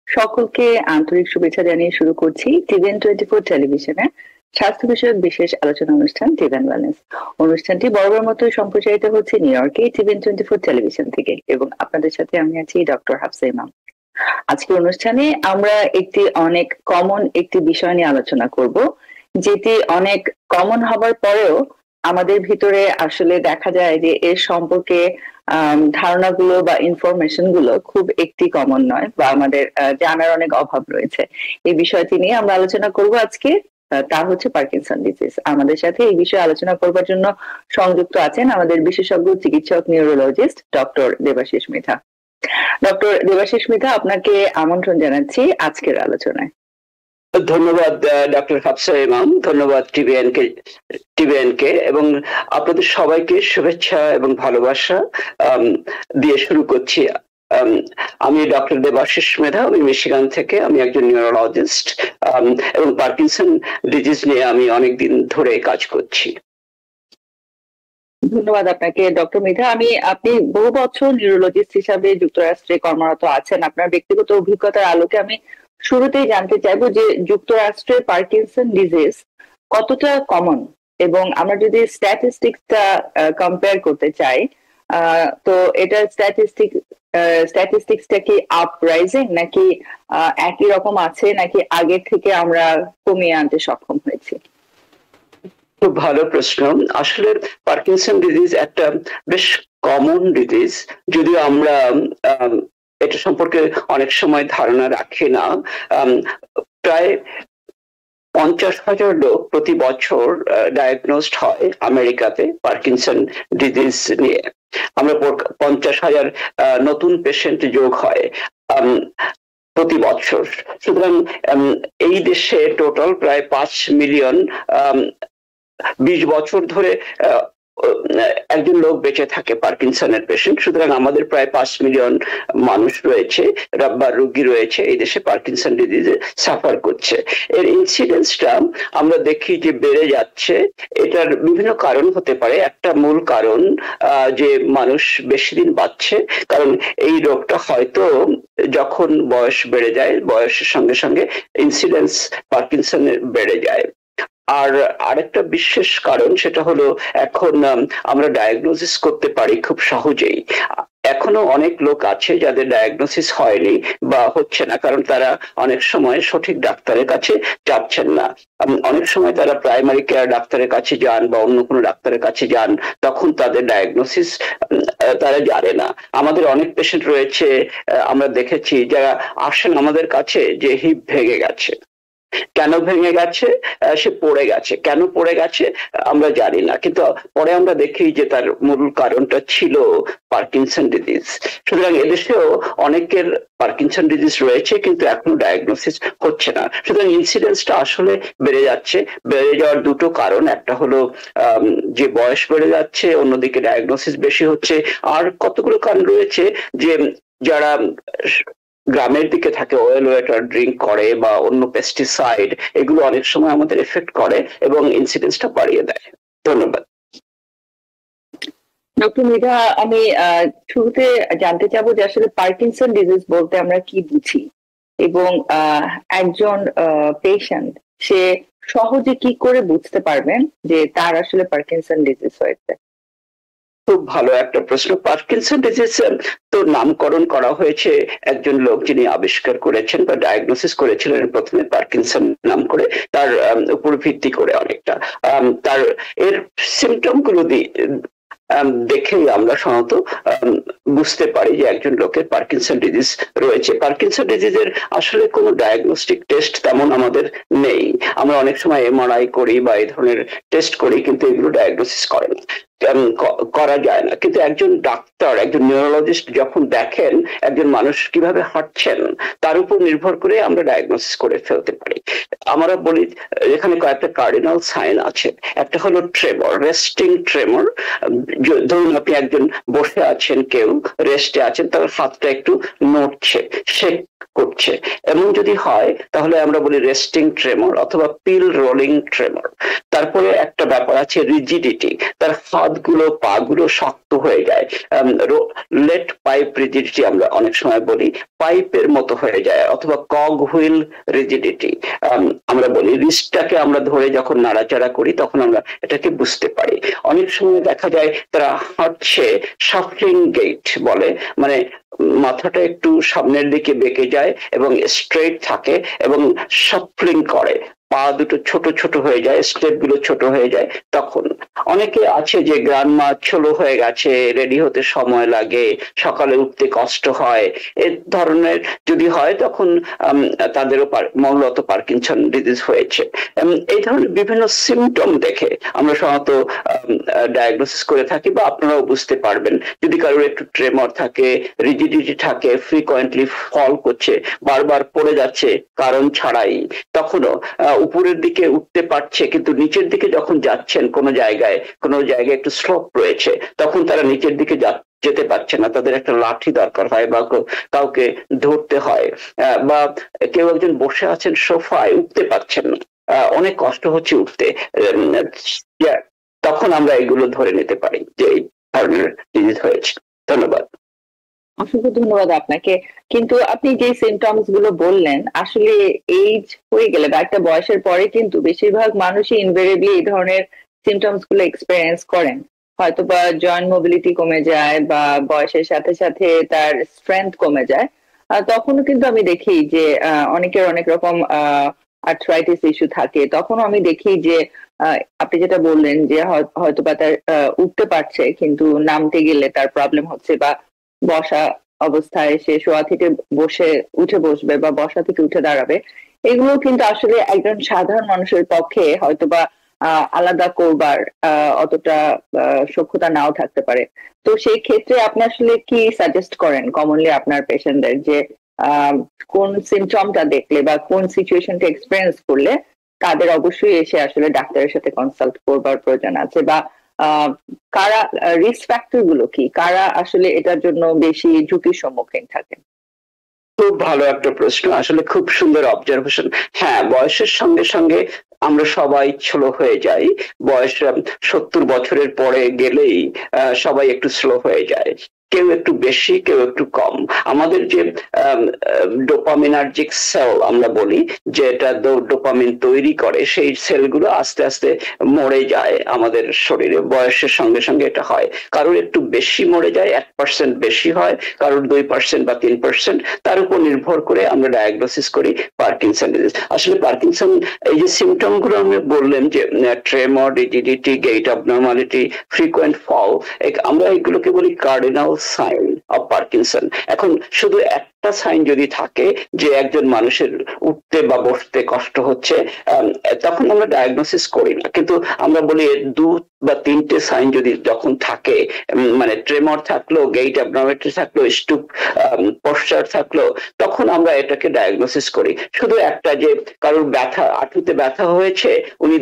সকলকে আন্তরিক শুভেচ্ছা জানিয়ে শুরু করছি টিভিএন24 টেলিভিশনে স্বাস্থ্য বিষয়ক বিশেষ আলোচনা অনুষ্ঠান টিভিএন ওয়েলনেস। অনুষ্ঠানটি বরাবর মতো সম্প্রচারিত হচ্ছে নিউ ইয়র্কে টিভিএন24 টেলিভিশন থেকে এবং আপনাদের সাথে আমি আছি ডক্টর হাফসা ইমাম। আজকের অনুষ্ঠানে আমরা অনেক কমন একটি বিষয় নিয়ে আলোচনা করব, যেটি অনেক কমন হবার পরেও আমাদের ভিতরে আসলে দেখা যায় যে এর সম্পর্কে ধারণাগুলো বা ইনফরমেশন গুলো খুব একটি কমন নয় বা আমাদের জানার অনেক অভাব রয়েছে। এই বিষয়টি নিয়ে আমরা আলোচনা করব আজকে, তা হচ্ছে পার্কিনসন ডিজিজ। আমাদের সাথে এই বিষয়ে আলোচনা করবার জন্য সংযুক্ত আছেন আমাদের বিশেষজ্ঞ চিকিৎসক neurologist doctor Debashis Mridha. Doctor Debashis Mridha, আপনাকে আমন্ত্রণ জানাচ্ছি আজকের আলোচনায়। ধন্যবাদ ডক্টর হাফসা ইমাম, ধন্যবাদ টিভিএন কে এবং আপনাদের সবাইকে শুভেচ্ছা এবং ভালোবাসা দিয়ে শুরু করছি। আমি ডক্টর দেবাশিস মেধা, আমি মিশিগান থেকে, আমি একজন নিউরোলজিস্ট এবং পার্কিনসন ডিজিজ নিয়ে আমি অনেকদিন ধরে কাজ করছি। ধন্যবাদ আপনাকে ডক্টর মৃধা। আপনি বহু বছর নিউরোলজিস্ট হিসাবে যুক্তরাষ্ট্রে কর্মরত আছেন। আপনার ব্যক্তিগত অভিজ্ঞতার আলোকে আমি শুরুতেই জানতে চাইবো যে যুক্তরাষ্ট্রের পার্কিনসন ডিজিজ কতটা কমন, এবং আমরা যদি স্ট্যাটিস্টিক্সটা কম্পেয়ার করতে চাই, তো এটা স্ট্যাটিস্টিক্সটা কি আপ রাইজিং নাকি একই রকম আছে, নাকি আগের থেকে আমরা কমিয়ে আনতে সক্ষম হয়েছি? খুব ভালো প্রশ্ন। আসলে পার্কিনসন ডিজিজ একটা বেশ কমন ডিজিজ, যদিও আমরা এটা সম্পর্কে অনেক সময় ধারণা রাখি না। প্রায় 50,000 লোক প্রতি বছর ডায়াগনোজড হয় আমেরিকাতে পার্কিনসন ডিজিজ নিয়ে। আমরা 50,000 নতুন পেশেন্ট যোগ হয় প্রতি বছর। সুতরাং এই দেশে টোটাল প্রায় 5 মিলিয়ন 20 বছর ধরে একজন লোক বেঁচে থাকে পার্কিনসনের পেশেন্ট। সুতরাং আমাদের প্রায় 5 মিলিয়ন মানুষ রয়েছে বা রোগী রয়েছে এই দেশে পার্কিনসন ডিজিজে সাফার করছে। এর ইনসিডেন্সটা আমরা দেখি যে বেড়ে যাচ্ছে। এটার বিভিন্ন কারণ হতে পারে। একটা মূল কারণ যে মানুষ বেশি দিন বাঁচছে, কারণ এই রোগটা হয়তো যখন বয়স বেড়ে যায়, বয়সের সঙ্গে সঙ্গে ইনসিডেন্স পার্কিনসনের বেড়ে যায়। আর আরেকটা বিশেষ কারণ, সেটা হলো এখন আমরা ডায়াগনোসিস করতে পারি খুব সহজেই। এখনো অনেক লোক আছে যাদের ডায়াগনোসিস হয়নি বা হচ্ছে না, কারণ তারা অনেক সময় সঠিক ডাক্তারের কাছে যাচ্ছেন না। অনেক সময় তারা প্রাইমারি কেয়ার ডাক্তারের কাছে যান বা অন্য কোনো ডাক্তারের কাছে যান, তখন তাদের ডায়াগনোসিস তারা জানে না। আমাদের অনেক পেশেন্ট রয়েছে, আমরা দেখেছি, যারা আসেন আমাদের কাছে যে হিপ ভেঙে গেছে। কেন ভেঙে গেছে? সে পড়ে গেছে। কেন পড়ে গেছে আমরা জানি না, কিন্তু পরে আমরা দেখি যে তার মূল কারণটা ছিল পার্কিনসন ডিজিজ। সুতরাং এদেশেও অনেকের পার্কিনসন ডিজিজ রয়েছে, কিন্তু এখনো ডায়াগনোসিস হচ্ছে না। সুতরাং ইনসিডেন্সটা আসলে বেড়ে যাচ্ছে। বেড়ে যাওয়ার দুটো কারণ, একটা হলো যে বয়স বেড়ে যাচ্ছে, অন্যদিকে ডায়াগনোসিস বেশি হচ্ছে। আর কতগুলো কারণ রয়েছে যে যারা গ্রামের দিকে থাকে, অয়েল ওয়াটার ড্রিঙ্ক করে বা অন্য পেস্টিসাইড, এগুলো অনেক সময় আমাদের এফেক্ট করে এবং ইনসিডেন্সটা বাড়িয়ে দেয়। ধন্যবাদ। ডক্টর মৃধা, আমি শুরুতে জানতে চাবো যে আসলে পার্কিনসন ডিজিজ বলতে আমরা কি বুঝি, এবং একজন পেশেন্ট সে সহজে কি করে বুঝতে পারবেন যে তার আসলে পার্কিনসন ডিজিজ হয়েছে? খুব ভালো একটা প্রশ্ন। পার্কিনসন ডিজিজ তো নামকরণ করা হয়েছে একজন লোক যিনি আবিষ্কার করেছেন বা ডায়াগনোসিস করেছিলেন প্রথমে পার্কিনসন নাম করে, তার উপর ভিত্তি করে অনেকটা। তার এর সিমটম গুলো দেখেই আমরা সাধারণত বুঝতে পারি যে একজন লোকের পার্কিনসন ডিজিজ রয়েছে। পার্কিনসন ডিজিজের আসলে কোনো ডায়াগনস্টিক টেস্ট তেমন আমাদের নেই। আমরা অনেক সময় এমআরআই করি বা এই ধরনের টেস্ট করি, কিন্তু এগুলো ডায়াগনোসিস করা যায় না। কিন্তু একজন ডাক্তার, একজন নিউরোলজিস্ট যখন দেখেন একজন মানুষ কিভাবে হাঁটছেন, তার উপর নির্ভর করে আমরা ডায়াগনোসিস করে ফেলতে পারি। আমরা বলি এখানে কয়েকটা কার্ডিনাল সাইন আছে। একটা হলো ট্রেমর, রেস্টিং ট্রেমর। ধরুন আপনি একজন বসে আছেন, কেউ রেস্টে আছেন, তার হাতটা একটু নড়ছে, করছে, এমন যদি হয় তাহলে আমরা বলি রেস্টিং ট্রেমর অথবা পিল রোলিং ট্রেমর। তারপরে একটা ব্যাপার আছে রিজিডিটি, তার হাতগুলো পা গুলো শক্ত হয়ে যায়, লেট পাইপ রিজিডিটি আমরা অনেক সময় বলি, পাইপের মতো হয়ে যায়, অথবা কক হুইল রিজিডিটি আমরা বলি। রিস্টটাকে আমরা ধরে যখন নাড়াচাড়া করি তখন আমরা এটাকে বুঝতে পারি। অনেক সময় দেখা যায় তারা হাঁটছে শাফলিং গেট বলে, মানে মাথাটা একটু সামনের দিকে বেঁকে যায় এবং স্ট্রেট থাকে এবং শাফলিং করে, পা দুটো ছোট ছোট হয়ে যায়, স্টেপ গুলো ছোট হয়ে যায়। তখন অনেকে আছে যে গ্রান্ডমা ছোলো হয়ে গেছে, রেডি হতে সময় লাগে, সকালে উঠতে কষ্ট হয়, এ ধরনের যদি হয় তখন তাদেরও মূলত পার্কিনসন ডিজিজ হয়েছে। এই ধরনের বিভিন্ন সিমটম দেখে আমরা সাধারণত ডায়াগনোসিস করে থাকি, বা আপনারাও বুঝতে পারবেন। যদি কারোর একটু ট্রেমর থাকে, রিজিডিটি থাকে, ফ্রিকোয়েন্টলি ফল করছে, বারবার পড়ে যাচ্ছে কারণ ছাড়াই, তখনও উপরের দিকে উঠতে পারছে কিন্তু নিচের দিকে যখন যাচ্ছেন কোনো জায়গায় একটু স্লোপ রয়েছে, তখন তারা নিচের দিকে যেতে পারছে না, তাদের একটা লাঠি দরকার হয় বা কাউকে ধরতে হয়, বা কেউ একজন বসে আছেন সোফায়, উঠতে পারছেন না, অনেক কষ্ট হচ্ছে উঠতে, তখন আমরা এগুলো ধরে নিতে পারি যে এই ধরনের ডিজিজ হয়েছে। ধন্যবাদ। অসংখ্য ধন্যবাদ আপনাকে। কিন্তু আপনি যে সিমটমস গুলো বললেন, আসলে এইজ হয়ে গেলে বা একটা বয়সের পরে কিন্তু বেশিরভাগ মানুষই ইনভেরিয়েবলি এই ধরনের সিমটমস গুলো এক্সপেরিয়েন্স করেন। হয়তো বা জয়েন্ট মোবিলিটি কমে যায় বা বয়সের সাথে সাথে তার স্ট্রেংথ কমে যায়। তখনও কিন্তু আমি দেখি যে অনেকের অনেক রকম আর্থ্রাইটিস ইস্যু থাকে। তখনও আমি দেখি যে আপনি যেটা বললেন যে হয়তো বা তার উঠতে পারছে কিন্তু নামতে গেলে তার প্রবলেম হচ্ছে, বা বসা অবস্থায় সে শোয়া থেকে উঠে বসবে বা বসা থেকে উঠে দাঁড়াবে, এগুলো কিন্তু আসলে একজন সাধারণ মানুষের পক্ষে হয়তোবা আলাদা করবার অতটা সক্ষমতা নাও থাকতে পারে। তো সেই ক্ষেত্রে আপনি আসলে কি সাজেস্ট করেন কমনলি আপনার পেশেন্টদের, যে কোন সিমটমটা দেখলে বা কোন সিচুয়েশনটা এক্সপেরিয়েন্স করলে তাদের অবশ্যই এসে আসলে ডাক্তারের সাথে কনসাল্ট করবার প্রয়োজন আছে, বা কারা রিস্ক ফ্যাক্টর গুলো কি, কারা আসলে এটার জন্য বেশি ঝুঁকির সম্মুখীন থাকেন? খুব ভালো একটা প্রশ্ন, আসলে খুব সুন্দর অবজারভেশন। হ্যাঁ, বয়সের সঙ্গে সঙ্গে আমরা সবাই স্লো হয়ে যাই, বয়স 70 বছরের পরে গেলেই সবাই একটু স্লো হয়ে যায়, কেউ একটু বেশি কেউ একটু কম। আমাদের যে ডোপামিনার্জিক সেল আমরা বলি, যেটা ডোপামিন তৈরি করে, সেই সেলগুলো আস্তে আস্তে মরে যায় আমাদের শরীরে, বয়সের সঙ্গে সঙ্গে এটা হয়। কারোর একটু বেশি মরে যায়, 1% বেশি হয়, কারোর 2% বা 3%, তার উপর নির্ভর করে আমরা ডায়াগনোসিস করি পার্কিনসন ডিজিজ। আসলে পার্কিনসন এই যে সিমটম গুলো আমি বললেন, যে ট্রেমর, রিজিডিটি, গেইট অবনর্মালিটি, ফ্রিকোয়েন্ট ফল, আমরা এগুলোকে বলি কার্ডিনাল সাইন অফ পার্কিনসন। এখন শুধু একটা সাইন যদি থাকে যে একজন মানুষের উঠতে বা বসতে কষ্ট হচ্ছে, তখন আমরা ডায়াগনোসিস করি না, কিন্তু আমরা বলি 2 বা 3টে সাইন যদি যখন থাকে, মানে ট্রেমর থাকলো, গেইট অ্যাবনর্মালিটি থাকলো, স্টুপ পশ্চার থাকলো, তখন আমরা এটাকে ডায়াগনোসিস করি। শুধু একটা যে কারোর ব্যথা, হাঁটুতে ব্যথা হয়েছে, উনি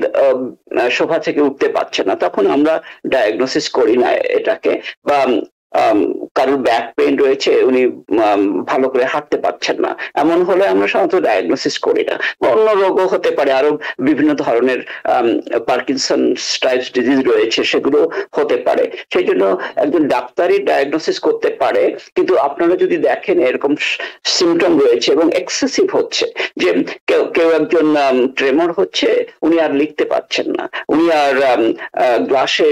সোফা থেকে উঠতে পারছে না, তখন আমরা ডায়াগনোসিস করি না এটাকে। বা কারোর ব্যাক পেইন রয়েছে, উনি ভালো করে হাঁটতে পারছেন না, এমন হলে আমরা সাধারণত ডায়াগনোসিস করি না। অন্য রোগও হতে পারে, আরো বিভিন্ন ধরনের পার্কিনসন টাইপস ডিজিজ রয়েছে, সেগুলো হতে পারে। সেই জন্য একজন ডাক্তারই ডায়াগনোসিস করতে পারে, কিন্তু আপনারা যদি দেখেন এরকম সিমটম রয়েছে এবং এক্সেসিভ হচ্ছে, যে কেউ একজন ট্রেমর হচ্ছে, উনি আর লিখতে পারছেন না, উনি আর গ্লাসে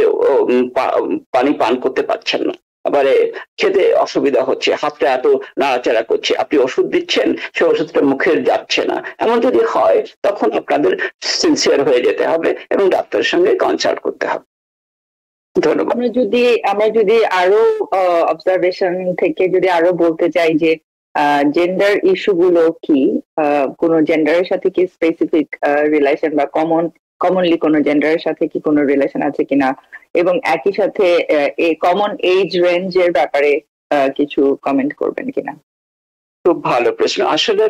পানি পান করতে পারছেন না, আবারে খেতে অসুবিধা হচ্ছে, হাতটা এত নাড়াচাড়া করছে, আপনি ওষুধ দিচ্ছেন, সে ওষুধটা মুখে যাচ্ছে না, এমন যদি হয় তখন আপনাদের সিনসিয়ার হয়ে যেতে হবে এবং ডাক্তারের সঙ্গে কনসাল্ট করতে হবে। ধন্যবাদ। আমরা যদি আরো অবজারভেশন থেকে যদি আরো বলতে চাই যে জেন্ডার ইস্যু গুলো কি, কোন জেন্ডারের সাথে কি স্পেসিফিক রিলেশন বা কমনলি কোন জেন্ডারের সাথে কি কোনো রিলেশন আছে কিনা, এবং একই সাথে কমন এজ রেঞ্জের ব্যাপারে কিছু কমেন্ট করবেন কিনা? খুব ভালো প্রশ্ন। আসলে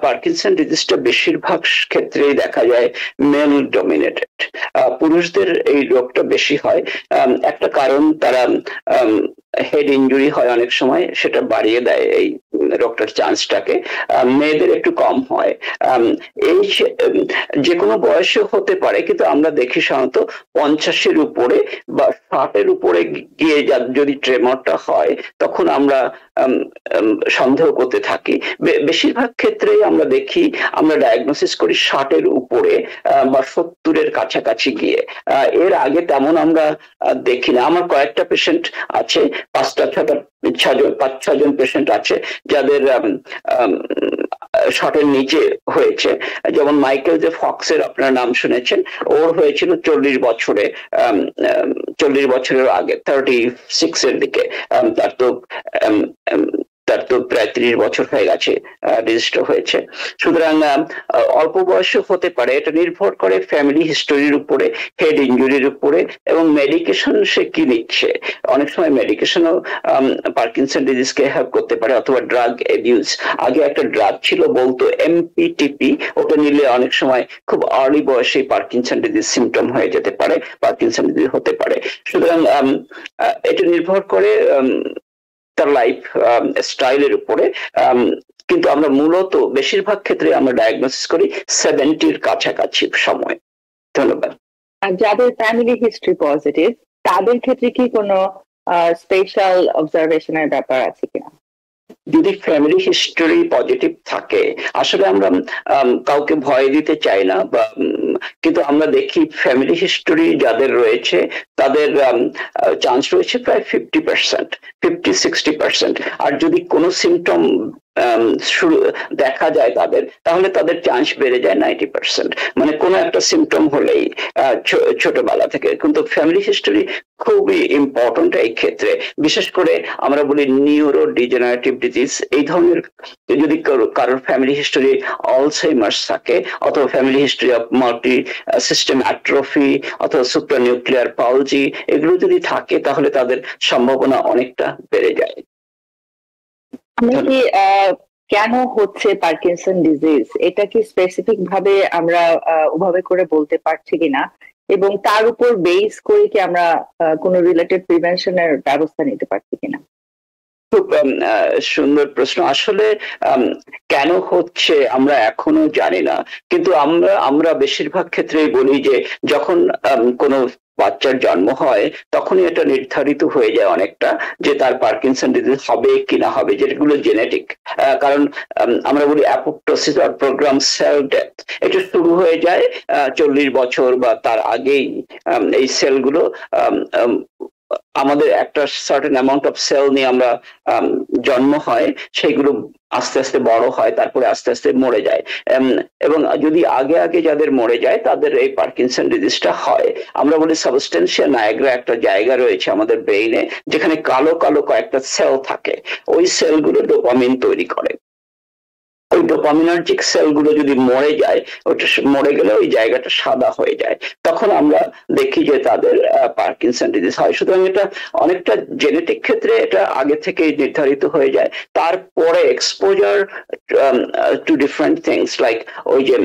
পার্কিনসন ডিজিজটা বেশিরভাগ ক্ষেত্রেই দেখা যায় মেল ডমিনেটেড, পুরুষদের এই রোগটা বেশি হয়। একটা কারণ, তারা হেড ইনজুরি হয় অনেক সময়, সেটা বাড়িয়ে দেয় এই রোগটার চান্সটাকে। মেয়েদের একটু কম হয়। এই যে কোনো বয়সে হতে পারে, কিন্তু আমরা দেখি সাধারণত 50-এর উপরে বা 60-এর উপরে গিয়ে যদি ট্রেমরটা হয়, তখন আমরা সন্দেহ করতে থাকি। বেশিরভাগ ক্ষেত্রেই আমরা দেখি, আমরা ডায়াগনোসিস করি 60-এর উপরে বা 70-এর কাছাকাছি গিয়ে। এর আগে তেমন আমরা দেখি না। আমার কয়েকটা পেশেন্ট আছে, 5-6জন পেশেন্ট আছে যাদের 60-এর নিচে হয়েছে। যেমন মাইকেল জে ফক্সের আপনার নাম শুনেছেন, ওর হয়েছিল 40 বছরে, 40 বছরের আগে, 36-এর দিকে। তার তো প্রায় 30 বছর হয়ে গেছে রেজিস্টার হয়েছে। সুতরাং অল্প বয়সে হতে পারে। এটা নির্ভর করে ফ্যামিলি হিস্টোরির উপরে, হেড ইনজুরির উপরে, এবং মেডিকেশন সে কি নিচ্ছে। অনেক সময় মেডিকেশনও পার্কিনসন ডিজিজকে হেল্প করতে পারে, অথবা ড্রাগ অ্যাবিউজ। আগে একটা ড্রাগ ছিল বলতো MPTP, ওটা নিলে অনেক সময় খুব আর্লি বয়সে পার্কিনসন ডিজিজ সিমটম হয়ে যেতে পারে, পার্কিনসন ডিজিজ হতে পারে। সুতরাং এটা নির্ভর করে তার লাইফ স্টাইলের উপরে। কিন্তু আমরা মূলত বেশিরভাগ ক্ষেত্রে আমরা ডায়াগনোসিস করি 70-এর কাছাকাছি সময়। ধন্যবাদ। যাদের ফ্যামিলি হিস্ট্রি পজিটিভ, তাদের ক্ষেত্রে কি কোনো স্পেশাল অবজারভেশনের ব্যাপার আছে কিনা? যদি ফ্যামিলি হিস্টোরি পজিটিভ থাকে, আসলে আমরা কাউকে ভয় দিতে চাই না, বা কিন্তু আমরা দেখি ফ্যামিলি হিস্টোরি যাদের রয়েছে তাদের চান্স রয়েছে প্রায় 50%, 50-60%। আর যদি কোনো সিমটম দেখা যায় তাদের, তাহলে তাদের চান্স বেড়ে যায় 90%। মানে কোনো একটা সিমটম হলেই ছোটবেলা থেকে। কিন্তু ফ্যামিলি হিস্টোরি খুবই ইম্পর্টেন্ট এই ক্ষেত্রে। বিশেষ করে আমরা বলি নিউরো ডিজেনারেটিভ ডিজিজ, এই ধরনের যদি কারোর ফ্যামিলি হিস্টোরি অলসাইমার্স থাকে, অথবা family history of multi system atrophy, অথবা সুপ্রানিউক্লিয়ার পালজি, এগুলো যদি থাকে তাহলে তাদের সম্ভাবনা অনেকটা বেড়ে যায়। কেন হচ্ছে পার্কিনসন ডিজিজ, এটা কি স্পেসিফিক ভাবে আমরা ওভাবে করে বলতে পারছি কিনা, এবং তার উপর বেস করে কি আমরা কোনো রিলেটেড প্রিভেনশনের ব্যবস্থা নিতে পারছি কিনা? খুব সুন্দর প্রশ্ন। আসলে কেন হচ্ছে আমরা এখনো জানি না, কিন্তু আমরা বেশিরভাগ ক্ষেত্রেই বলি যে যখন কোনো বাচ্চার জন্ম হয় তখনই এটা নির্ধারিত হয়ে যায় অনেকটা, যে তার পার্কিনসন ডিজিজ হবে কি না হবে, যেগুলো জেনেটিক। কারণ আমরা বলি apoptosis or program sell death, এটা শুরু হয়ে যায় 40 বছর বা তার আগেই। এই সেলগুলো আমাদের একটা সার্টেন অ্যামাউন্ট অফ সেল নিয়ে আমরা জন্ম হয়, সেইগুলো আস্তে আস্তে বড় হয়, তারপরে আস্তে আস্তে মরে যায়। এবং যদি আগে আগে যাদের মরে যায় তাদের এই পার্কিনসন ডিজিজটা হয়। আমরা বলি সাবস্টেন্সিয়া নাইগ্রা একটা জায়গা রয়েছে আমাদের ব্রেইনে, যেখানে কালো কালো কয়েকটা সেল থাকে। ওই সেলগুলো ডোপামিন তৈরি করে। ওই ডোপামিনার্জিক সেলগুলো যদি মরে যায়, ওটা মরে গেলে ওই জায়গাটা সাদা হয়ে যায়, তখন আমরা দেখি যে তাদের পার্কিনসন ডিজিজ হয়। সুতরাং এটা অনেকটা জেনেটিক ক্ষেত্রে এটা আগে থেকেই নির্ধারিত হয়ে যায়। তারপরে exposure two different things, like ওই যে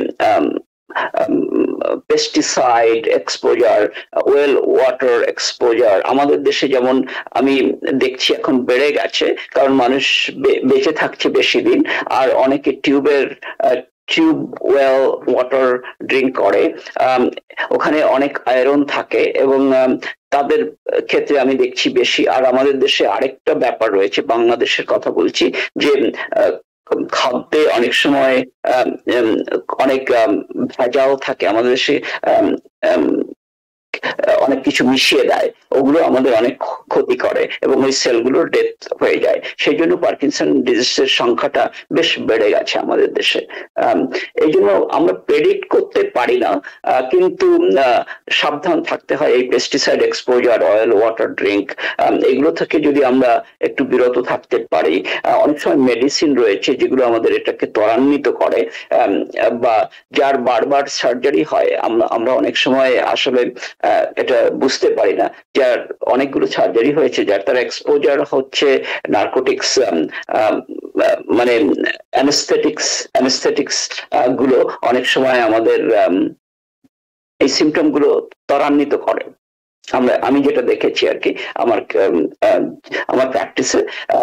pesticide exposure, well water exposure. আমাদের দেশে যেমন আমি দেখছি এখন বেড়ে গেছে, কারণ মানুষ বেঁচে থাকছে বেশি দিন, আর অনেকে টিউব ওয়েল ওয়াটার ড্রিঙ্ক করে। ওখানে অনেক আয়রন থাকে এবং তাদের ক্ষেত্রে আমি দেখছি বেশি। আর আমাদের দেশে আরেকটা ব্যাপার রয়েছে, বাংলাদেশের কথা বলছি, যে খাদ্যে অনেক সময় অনেক ভেজাল থাকে। আমাদের দেশে অনেক কিছু মিশিয়ে দেয়, ওগুলো আমাদের অনেক ক্ষতি করে এবং ওই সেলগুলোর ডেথ হয়ে যায়। সেই জন্য পার্কিনসন ডিজিজের সংখ্যাটা বেশ বেড়ে গেছে আমাদের দেশে। এই জন্য আমরা প্রেডিক্ট করতে পারি না, কিন্তু সাবধান থাকতে হয়। এই pesticide exposure, oil water drink, এগুলো থেকে যদি আমরা একটু বিরত থাকতে পারি। অনেক সময় মেডিসিন রয়েছে যেগুলো আমাদের এটাকে ত্বরান্বিত করে, বা যার বারবার সার্জারি হয়, আমরা অনেক সময় আসলে এটা বুঝতে পারি না, যার অনেকগুলো সার্জারি হয়েছে, যার তার এক্সপোজার হচ্ছে নার্কোটিক্স, মানে অ্যানেস্থেটিক্স গুলো অনেক সময় আমাদের এই সিমটম গুলো ত্বরান্বিত করে। আমি যেটা দেখেছি আর কি আমার আমার প্র্যাকটিসে।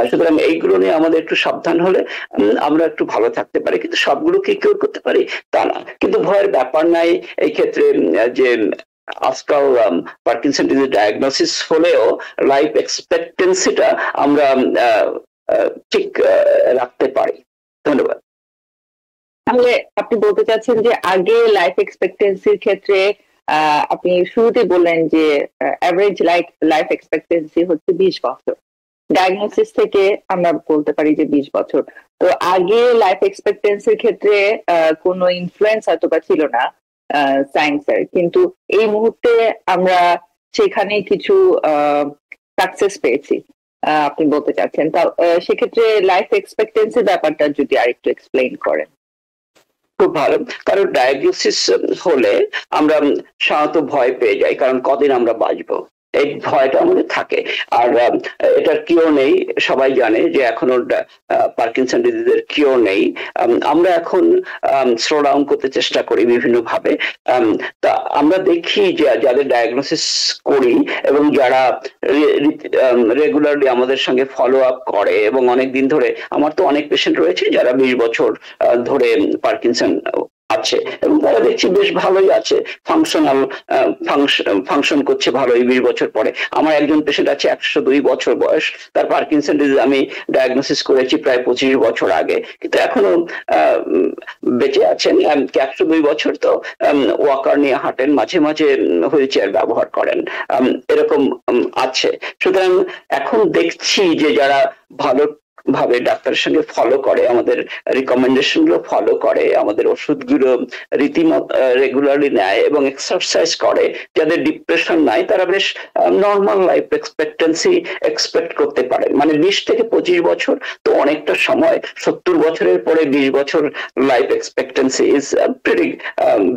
সুতরাং এইগুলো নিয়ে আমাদের একটু সাবধান হলে আমরা একটু ভালো থাকতে পারি, কিন্তু সবগুলোকে কিওর করতে পারি তা না। কিন্তু ভয়ের ব্যাপার নাই এই ক্ষেত্রে, যে আজকাল পার্কিনসন ডিজিজ ডায়াগনোসিস হলেও লাইফ এক্সপেক্টেন্সিটা আমরা ঠিক রাখতে পারি। ধন্যবাদ। তাহলে আপনি বলতে চাচ্ছেন যে আগে লাইফ এক্সপেক্টেন্সির ক্ষেত্রে আপনি শুরুতে বললেন যে অ্যাভারেজ লাইফ এক্সপেক্টেন্সি হচ্ছে 20 বছর, ডায়াগনোসিস থেকে আমরা বলতে পারি যে 20 বছর। তো আগে লাইফ এক্সপেক্টেন্সির ক্ষেত্রে কোনো ইনফ্লুয়েন্স হয়তো বা ছিল না সায়েন্সের, কিন্তু এই মুহূর্তে আমরা সেখানে কিছু সাকসেস পেয়েছি আপনি বলতে চাচ্ছেন। তা সেক্ষেত্রে লাইফ এক্সপেক্টেন্সি ব্যাপারটা যদি আরেকটু এক্সপ্লেইন করেন। খুব ভালো, কারণ ডায়াগনোসিস হলে আমরা সাধারণত ভয় পেয়ে যাই, কারণ কদিন আমরা বাঁচবো, এই ভয়টা আমাদের থাকে। আর এটার কিওর নেই, সবাই জানে যে এখনো পার্কিনসন ডিজিজের কিওর নেই। আমরা এখন স্লো ডাউন করতে চেষ্টা করি বিভিন্ন ভাবে। তা আমরা দেখি যে যাদের ডায়াগনোসিস করি এবং যারা রেগুলারলি আমাদের সঙ্গে ফলো আপ করে এবং অনেক দিন ধরে, আমার তো অনেক পেশেন্ট রয়েছে যারা 20 বছর ধরে পার্কিনসন আছে এবং তারা দেখছি বেশ ভালোই আছে, ফাংশন করছে ভালোই 20 বছর পরে। আমার একজন পেশেন্ট আছে 102 বছর বয়স, তার পার্কিনসন ডিজিজ আমি ডায়াগনোসিস করেছি প্রায় 25 বছর আগে, কিন্তু এখনো বেঁচে আছেন। 102 বছর তো ওয়াকার নিয়ে হাঁটেন, মাঝে মাঝে হুইল চেয়ার ব্যবহার করেন, এরকম আছে। সুতরাং এখন দেখছি যে যারা ভালো ভাবে ডাক্তারের সঙ্গে ফলো করে, আমাদের রিকমেন্ডেশন গুলো ফলো করে, আমাদের ওষুধগুলো রীতিমতো রেগুলারলি নেয় এবং এক্সারসাইজ করে, যাদের ডিপ্রেশন নাই, তারা বেশ নর্মাল লাইফ এক্সপেক্টেন্সি এক্সপেক্ট করতে পারে। মানে 20 থেকে 25 বছর তো অনেকটা সময়। 70 বছরের পরে 20 বছর life expectancy is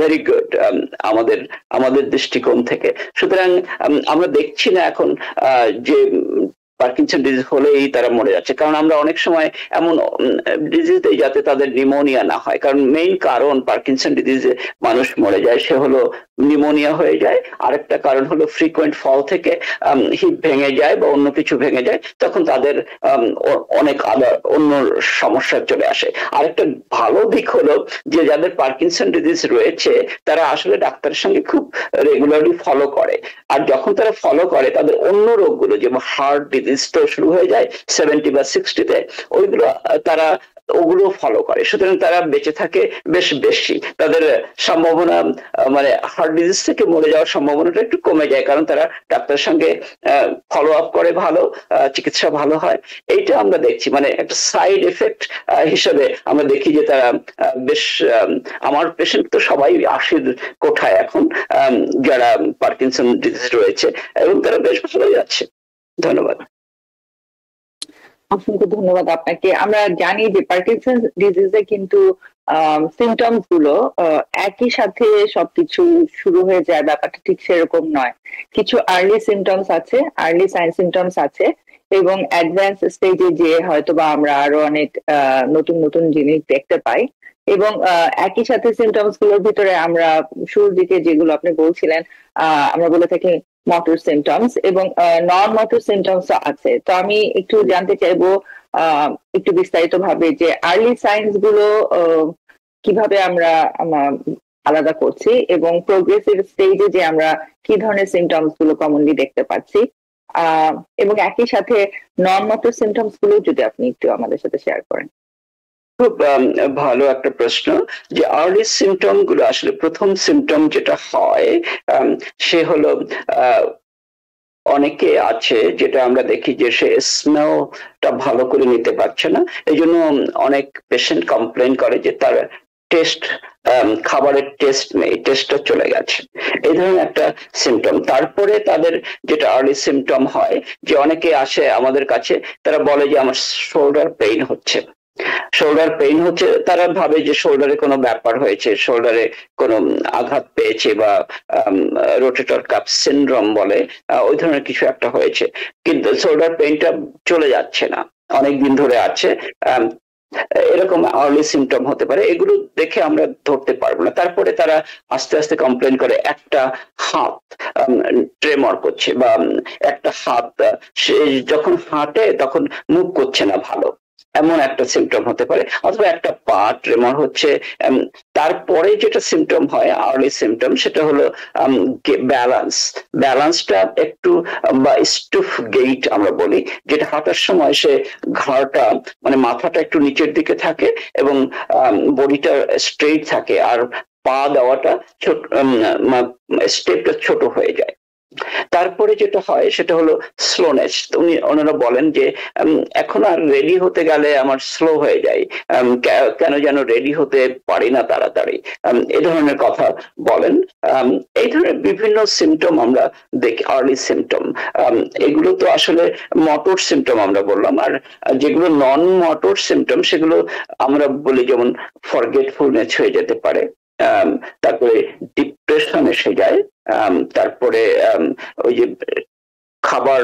very good আমাদের দৃষ্টিকোণ থেকে। সুতরাং আমরা দেখছি না এখন যে পার্কিনসন ডিজিজ হলেই তারা মরে যাচ্ছে, কারণ আমরা অনেক সময় এমন ডিজিজে যাতে তাদের নিউমোনিয়া না হয়, কারণ মেইন কারণ পার্কিনসন ডিজিজে মানুষ মরে যায় সে হলো নিউমোনিয়া হয়ে যায়। আরেকটা কারণ হলো ফ্রিকোয়েন্ট ফল থেকে হিপ ভেঙে যায় বা অন্য কিছু ভেঙে যায়, তখন তাদের অনেক অন্য সমস্যা চলে আসে। আরেকটা ভালো দিক হলো যে যাদের পার্কিনসন ডিজিজ রয়েছে তারা আসলে ডাক্তারের সঙ্গে খুব রেগুলারলি ফলো করে, আর যখন তারা ফলো করে তাদের অন্য রোগগুলো যেমন হার্ট ডিজিজ তো শুরু হয়ে যায় 70 বা 60-তে, ওগুলো ফলো করে। সুতরাং তারা বেঁচে থাকে বেশ বেশি, তাদের সম্ভাবনা মানে হার্ট ডিজিজ থেকে মরে যাওয়ার সম্ভাবনাটা একটু কমে যায়, কারণ তারা ডাক্তারের সঙ্গে ফলো আপ করে, ভালো চিকিৎসা ভালো হয়। এইটা আমরা দেখছি, মানে একটা সাইড এফেক্ট হিসেবে আমরা দেখি যে তারা বেশ, আমার পেশেন্ট তো সবাই 80-র কোঠায় এখন যারা পার্কিনসন ডিজিজ রয়েছে, এবং তারা বেশ ভালো যাচ্ছে। ধন্যবাদ। অসংখ্য ধন্যবাদ আপনাকে। আমরা জানি যে পার্কিনসন ডিজিজে কিন্তু সিমটমস গুলো একই সাথে সবকিছু শুরু হয়ে যায়, ব্যাপারটা ঠিক সেরকম নয়। কিছু আর্লি সিমটমস আছে, আর্লি সাইন সিমটমস আছে, এবং অ্যাডভান্স স্টেজে যে হয়তো বা আমরা আরো অনেক নতুন নতুন জিনিস দেখতে পাই। এবং একই সাথে সিমটমস গুলোর ভিতরে আমরা শুরুর দিকে যেগুলো আপনি বলছিলেন আমরা বলে থাকি মোটর সিমটমস, এবং নন মোটর সিমটমস আছে। তো আমি একটু জানতে চাইবো একটু বিস্তারিত ভাবে যে আর্লি সাইন্স গুলো কিভাবে আমরা আলাদা করছি, এবং প্রোগ্রেসিভ স্টেজে যে আমরা কি ধরনের সিমটমস গুলো কমনলি দেখতে পাচ্ছি, এবং একই সাথে নন মোটর সিমটমস গুলো যদি আপনি একটু আমাদের সাথে শেয়ার করেন। খুব ভালো একটা প্রশ্ন, যে আর্লি সিমটম গুলো আসলে প্রথম সিমটম যেটা হয় সে হলো অনেকে আছে যেটা আমরা দেখি যে সে স্মেলটা ভালো করে নিতে পারছে না, এই জন্য অনেক পেশেন্ট কমপ্লেন করে যে তার টেস্ট, খাবারের টেস্ট নেই, টেস্টটা চলে গেছে, এই ধরনের একটা সিমটম। তারপরে তাদের যেটা আর্লি সিমটম হয় যে অনেকে আসে আমাদের কাছে, তারা বলে যে আমার শোল্ডার পেইন হচ্ছে, শোল্ডার পেইন হচ্ছে, তারা ভাবে যে শোল্ডারে কোনো ব্যাপার হয়েছে, শোল্ডারে কোনো আঘাত পেয়েছে বা রোটেটর কাপ সিনড্রোম বলে, ওই ধরনের কিছু একটা হয়েছে, কিন্তু শোল্ডার পেইনটা চলে যাচ্ছে না, অনেক দিন ধরে আছে। এরকম আর্লি সিমটম হতে পারে, এগুলো দেখে আমরা ধরতে পারবো না। তারপরে তারা আস্তে আস্তে কমপ্লেন করে একটা হাত ট্রেমর করছে, বা একটা হাত সে যখন হাঁটে তখন মুভ করছে না ভালো, এমন একটা সিমটম হতে পারে, অথবা একটা পা ট্রেমর হচ্ছে। তারপরে যেটা সিমটম হয় আর্লি সিমটম, সেটা হলো ব্যালেন্সটা একটু, বা স্টুফ গেইট আমরা বলি, যেটা হাঁটার সময় সে ঘাড়টা মানে মাথাটা একটু নিচের দিকে থাকে এবং বডিটা স্ট্রেইট থাকে, আর পা দেওয়াটা ছোট, স্টেপটা ছোট হয়ে যায়। তারপরে যেটা হয় সেটা হলো স্লোনেস। ওনারা বলেন যে এখন আর রেডি হতে গেলে আমার স্লো হয়ে যায়, কেন যেন রেডি হতে পারি না তাড়াতাড়ি, এই ধরনের কথা বলেন। এই ধরনের বিভিন্ন সিমটম আমরা দেখি, আর্লি সিমটম। এগুলো তো আসলে মোটর সিমটম আমরা বললাম, আর যেগুলো নন মোটর সিমটম সেগুলো আমরা বলি, যেমন ফরগেটফুলনেস হয়ে যেতে পারে, তারপরে ডিপ্রেশন এসে যায়, তারপরে ওই যে খাবার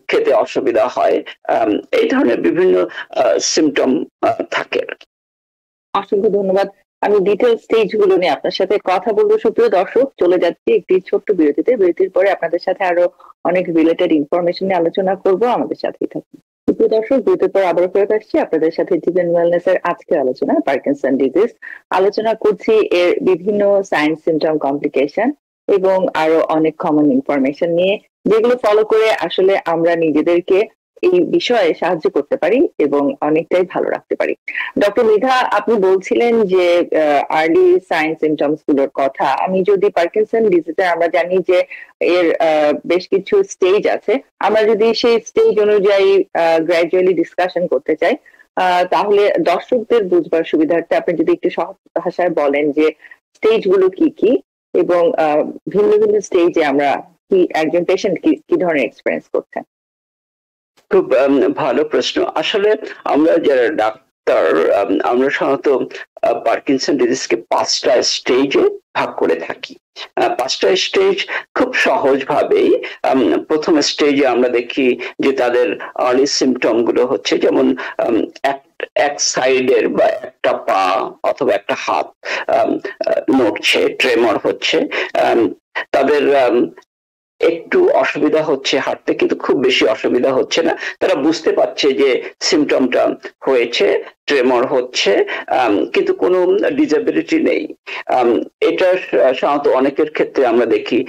খেতে অসুবিধা হয়, এই ধরনের বিভিন্ন সিমটম থাকে। অসংখ্য ধন্যবাদ। আমি ডিটেল স্টেজ গুলো নিয়ে আপনার সাথে কথা বলবো। সুপ্রিয় দর্শক, চলে যাচ্ছি একটি ছোট্ট বিরতিতে। বিরতির পরে আপনাদের সাথে আরো অনেক রিলেটেড ইনফরমেশন নিয়ে আলোচনা করব, আমাদের সাথেই থাকুন। সুপ্রিয় দর্শক, বিরতির পর আবারও ফেরত আসছি আপনাদের সাথে টিভেন ওয়েলনেস এর আজকের আলোচনা পার্কিনসন ডিজিজ। আলোচনা করছি এর বিভিন্ন সাইন, সিমটম, কমপ্লিকেশন এবং আরো অনেক কমন ইনফরমেশন নিয়ে, যেগুলো ফলো করে আসলে আমরা নিজেদেরকে এই বিষয়ে সাহায্য করতে পারি এবং অনেকটাই ভালো রাখতে পারি। ডক্টর মৃধা, আপনি বলছিলেন যে আর্লি সাইন সিমটমস গুলোর কথা। আমি যদি পার্কিনসন ডিজিজে আমরা জানি যে এর বেশ কিছু স্টেজ আছে, আমরা যদি সেই স্টেজ অনুযায়ী গ্র্যাজুয়ালি ডিসকাশন করতে চাই, তাহলে দর্শকদের বুঝবার সুবিধার্থে আপনি যদি একটু সহজ ভাষায় বলেন যে স্টেজ গুলো কি কি, এবং ভিন্ন ভিন্ন স্টেজে আমরা কি একজন পেশেন্ট কি ধরনের এক্সপিরিয়েন্স করছেন। খুব ভালো প্রশ্ন। আসলে আমরা যারা ডাক্তার, আমরা সাধারণত পার্কিনসন ডিজিজকে 5টা স্টেজে ভাগ করে থাকি। 5টা স্টেজ খুব সহজ ভাবেই। প্রথম স্টেজে আমরা দেখি যে তাদের আর্লি সিমটম গুলো হচ্ছে, যেমন এক সাইডের বা একটা পা অথবা একটা হাত নড়ছে, ট্রেমর হচ্ছে, তাদের একটু অসুবিধা হচ্ছে হাঁটতে, কিন্তু খুব বেশি অসুবিধা হচ্ছে না। তারা বুঝতে পারছে যে সিমটমটা হয়েছে, ট্রেমর হচ্ছে, কিন্তু কোনো ডিসএবিলিটি নেই। এটা সাধারণত অনেকের ক্ষেত্রে আমরা দেখি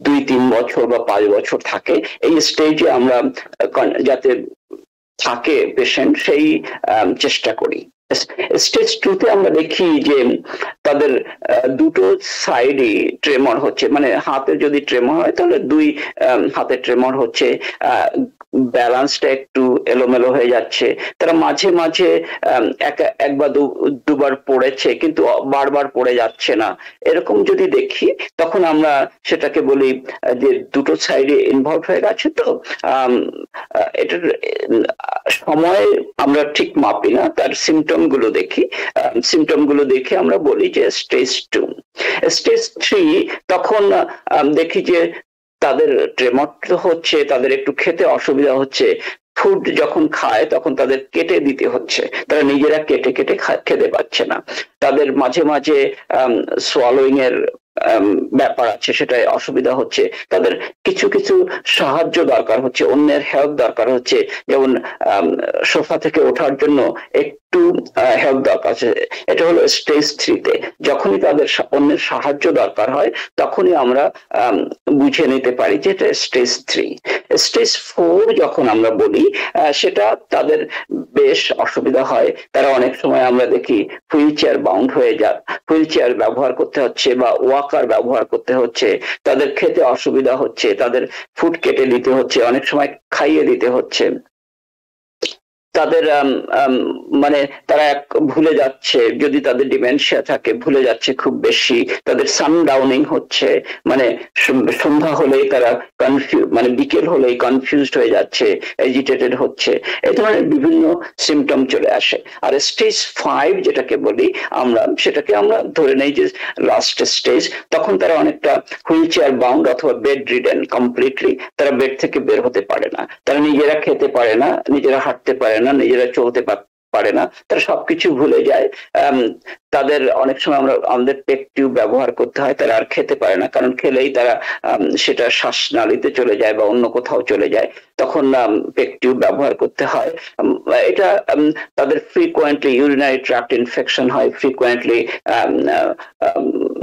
2-3 বছর বা 5 বছর থাকে। এই স্টেজে আমরা যাতে থাকে পেশেন্ট, সেই চেষ্টা করি। স্টেজ 2-তে আমরা দেখি যে তাদের দুটো সাইডই ট্রেমর হচ্ছে, মানে হাতে যদি ট্রেমর হয় তাহলে দুই হাতে ট্রেমর হচ্ছে, ব্যালেন্সটা একটু এলোমেলো হয়ে যাচ্ছে। তারা মাঝে মাঝে একবার দুবার পড়েছে কিন্তু বারবার পড়ে যাচ্ছে না, এরকম যদি দেখি তখন আমরা সেটাকে বলি যে দুটো সাইডে ইনভলভ হয়ে গেছে। তো এটার সময় আমরা ঠিক মাপি না, তার সিমটম গুলো দেখি, সিমটম গুলো দেখে আমরা বলি যে স্টেজ 2। স্টেজ 3 তখন দেখি যে তাদের ট্রেমর হচ্ছে, তাদের একটু খেতে অসুবিধা হচ্ছে, ফুড যখন খায় তখন তাদের কেটে দিতে হচ্ছে, তারা নিজেরা কেটে কেটে খেতে পারছে না, তাদের মাঝে মাঝে সোয়ালোইং এর ব্যাপার আছে, সেটাই অসুবিধা হচ্ছে, তাদের কিছু কিছু সাহায্য দরকার হচ্ছে, অন্যের হেল্প দরকার হচ্ছে, যেমন সোফা থেকে ওঠার জন্য একটু হেল্প দরকার আছে। এটা হলো স্টেজ 3-তে। যখনই তাদের অন্যের সাহায্য দরকার হয় তখনই আমরা বুঝে নিতে পারি যে এটা স্টেজ 3। স্টেজ 4 যখন আমরা বলি, সেটা তাদের বেশ অসুবিধা হয়, তারা অনেক সময় আমরা দেখি হুইল চেয়ার বাউন্ড হয়ে যায়, হুইল চেয়ার ব্যবহার করতে হচ্ছে বা ওয়াকার ব্যবহার করতে হচ্ছে, তাদের খেতে অসুবিধা হচ্ছে, তাদের ফুড কেটে দিতে হচ্ছে, অনেক সময় খাইয়ে দিতে হচ্ছে, তাদের মানে তারা ভুলে যাচ্ছে, যদি তাদের ডিমেনশিয়া থাকে ভুলে যাচ্ছে খুব বেশি, তাদের সানডাউনিং হচ্ছে, মানে সন্ধ্যা হলেই তারা মানে বিকেল হলেই কনফিউজড হয়ে যাচ্ছে, এজিটেটেড হচ্ছে, এই ধরনের বিভিন্ন সিমটম চলে আসে। আর স্টেজ 5 যেটাকে বলি আমরা, সেটাকে আমরা ধরে নেই যে লাস্ট স্টেজ, তখন তারা অনেকটা হুইল চেয়ার বাউন্ড অথবা বেড রিডেন, কমপ্লিটলি তারা বেড থেকে বের হতে পারে না, তারা নিজেরা খেতে পারে না, নিজেরা হাঁটতে পারে না, নিজেরা চলতে পারে না, তারা সবকিছু ভুলে যায়। তাদের অনেক সময় আমাদের পেক টিউব ব্যবহার করতে হয়, তারা আর খেতে পারে না, কারণ খেলেই তারা সেটা শ্বাসনালীতে চলে যায় বা অন্য কোথাও চলে যায়, তখন পেক টিউব ব্যবহার করতে হয়। এটা তাদের ফ্রিকোয়েন্টলি ইউরিনারি ট্র্যাক্ট ইনফেকশন হয়, ফ্রিকোয়েন্টলি